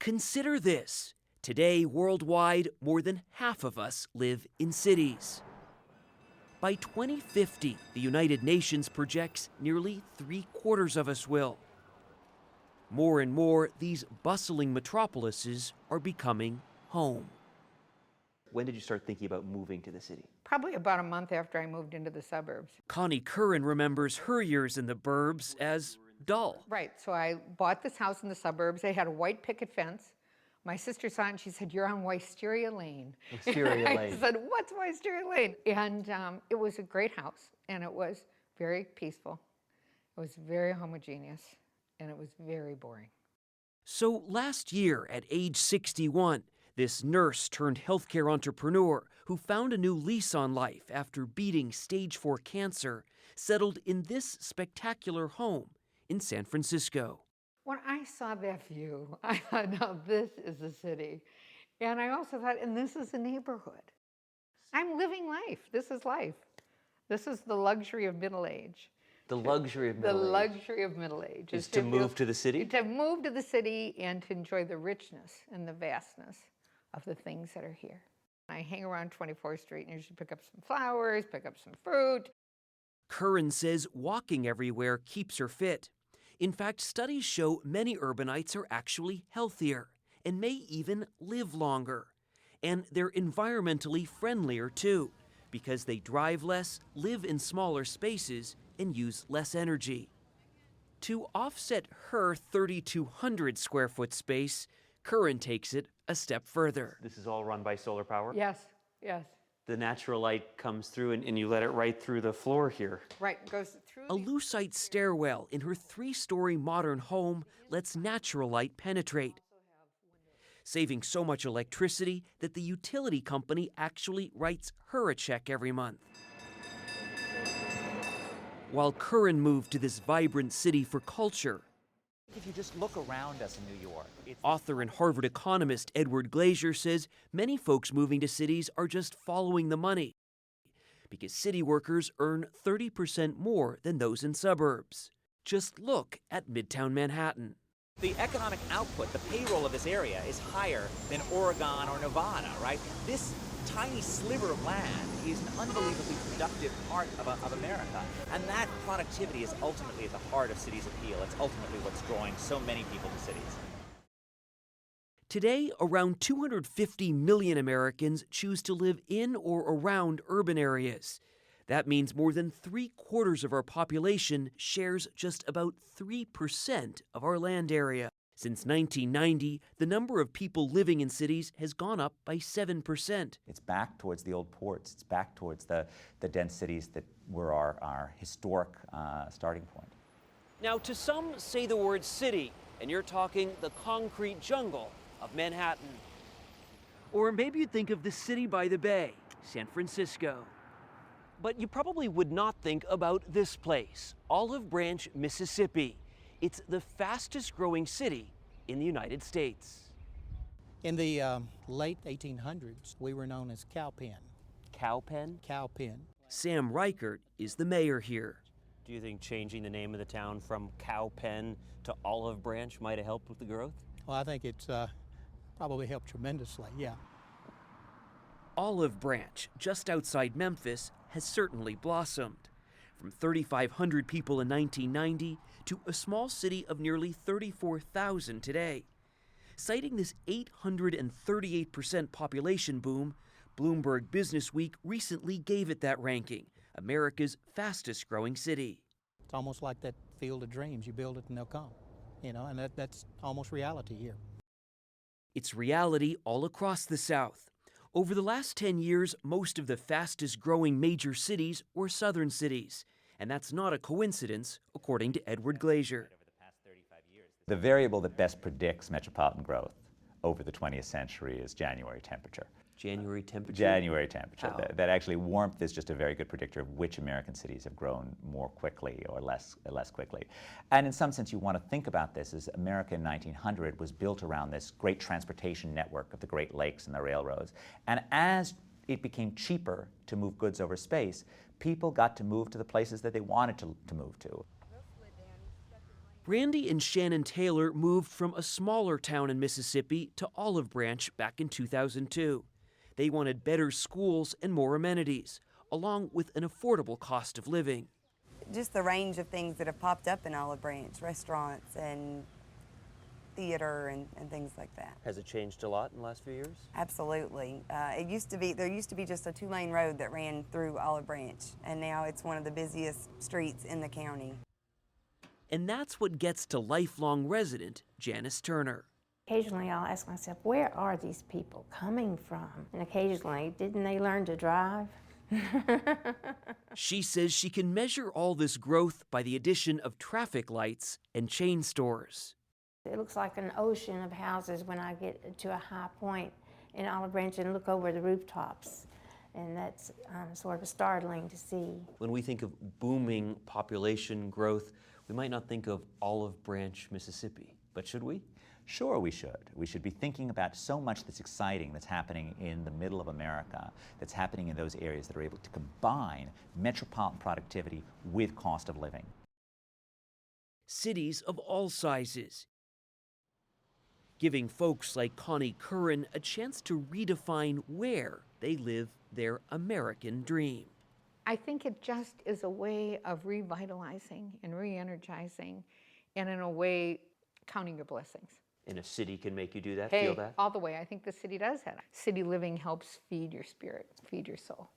Consider this. Today, worldwide, more than half of us live in cities. By 2050, the United Nations projects nearly 3/4 of us will. More and more, these bustling metropolises are becoming home. When did you start thinking about moving to the city? Probably about a month after I moved into the suburbs. Connie Curran remembers her years in the burbs as dull. Right, so I bought this house in the suburbs. They had a white picket fence. My sister saw it and she said, "You're on Wisteria Lane." Wisteria Lane. I said, "What's Wisteria Lane?" And it was a great house, and it was very peaceful. It was very homogeneous, and it was very boring. So last year, at age 61, this nurse turned healthcare entrepreneur who found a new lease on life after beating stage 4 cancer settled in this spectacular home in San Francisco. When I saw that view, I thought, no, this is a city. And I also thought, and this is a neighborhood. I'm living life. This is life. This is the luxury of middle age. The luxury of middle age. The luxury of middle age is to move to the city? To move to the city and to enjoy the richness and the vastness of the things that are here. I hang around 24th Street and usually pick up some flowers, pick up some fruit. Curran says walking everywhere keeps her fit. In fact, studies show many urbanites are actually healthier and may even live longer. And they're environmentally friendlier too, because they drive less, live in smaller spaces, and use less energy. To offset her 3,200 square foot space, Curran takes it a step further. This is all run by solar power? Yes, yes. The natural light comes through and you let it right through the floor here. Right, goes through. A lucite stairwell in her 3-story modern home lets natural light penetrate, saving so much electricity that the utility company actually writes her a check every month. While Curran moved to this vibrant city for culture, if you just look around us in New York, author and Harvard economist Edward Glaeser says many folks moving to cities are just following the money because city workers earn 30% more than those in suburbs. Just look at Midtown Manhattan. the economic output, the payroll of this area is higher than Oregon or Nevada, right? This tiny sliver of land is an unbelievably productive part of America. And that productivity is ultimately at the heart of cities' appeal. It's ultimately what's drawing so many people to cities. Today, around 250 million Americans choose to live in or around urban areas. That means more than 3/4 of our population shares just about 3% of our land area. Since 1990, the number of people living in cities has gone up by 7%. It's back towards the old ports. It's back towards the dense cities that were our historic starting point. Now, to some, say the word city, and you're talking the concrete jungle of Manhattan. Or maybe you'd think of the city by the bay, San Francisco. But you probably would not think about this place, Olive Branch, Mississippi. It's the fastest growing city in the United States. In the late 1800s, we were known as Cowpen. Cowpen? Cowpen. Sam Reichert is the mayor here. Do you think changing the name of the town from Cowpen to Olive Branch might have helped with the growth? Well, I think it's probably helped tremendously, yeah. Olive Branch, just outside Memphis, has certainly blossomed. From 3,500 people in 1990 to a small city of nearly 34,000 today. Citing this 838% population boom, Bloomberg Businessweek recently gave it that ranking, America's fastest growing city. It's almost like that field of dreams. You build it and they'll come, you know, and that's almost reality here. It's reality all across the South. Over the last 10 years, most of the fastest growing major cities were southern cities. And that's not a coincidence, according to Edward Glaeser. The variable that best predicts metropolitan growth over the 20th century is January temperature. January temperature? January temperature. How? That actually, warmth is just a very good predictor of which American cities have grown more quickly or less quickly. And in some sense, you want to think about this as America in 1900 was built around this great transportation network of the Great Lakes and the railroads. And as it became cheaper to move goods over space, people got to move to the places that they wanted to move to. Randy and Shannon Taylor moved from a smaller town in Mississippi to Olive Branch back in 2002. They wanted better schools and more amenities, along with an affordable cost of living. Just the range of things that have popped up in Olive Branch, restaurants and theater and things like that. Has it changed a lot in the last few years? Absolutely. There used to be just a 2-lane road that ran through Olive Branch, and now it's one of the busiest streets in the county. And that's what gets to lifelong resident Janice Turner. Occasionally I'll ask myself, where are these people coming from? And occasionally, didn't they learn to drive? She says she can measure all this growth by the addition of traffic lights and chain stores. It looks like an ocean of houses when I get to a high point in Olive Branch and look over the rooftops. And that's sort of startling to see. When we think of booming population growth, we might not think of Olive Branch, Mississippi, but should we? Sure, we should. We should be thinking about so much that's exciting that's happening in the middle of America, that's happening in those areas that are able to combine metropolitan productivity with cost of living. Cities of all sizes, giving folks like Connie Curran a chance to redefine where they live their American dream. I think it just is a way of revitalizing and re-energizing, and in a way, counting your blessings. And a city can make you do that, Hey, feel that? all the way. I think the city does that. City living helps feed your spirit, feed your soul.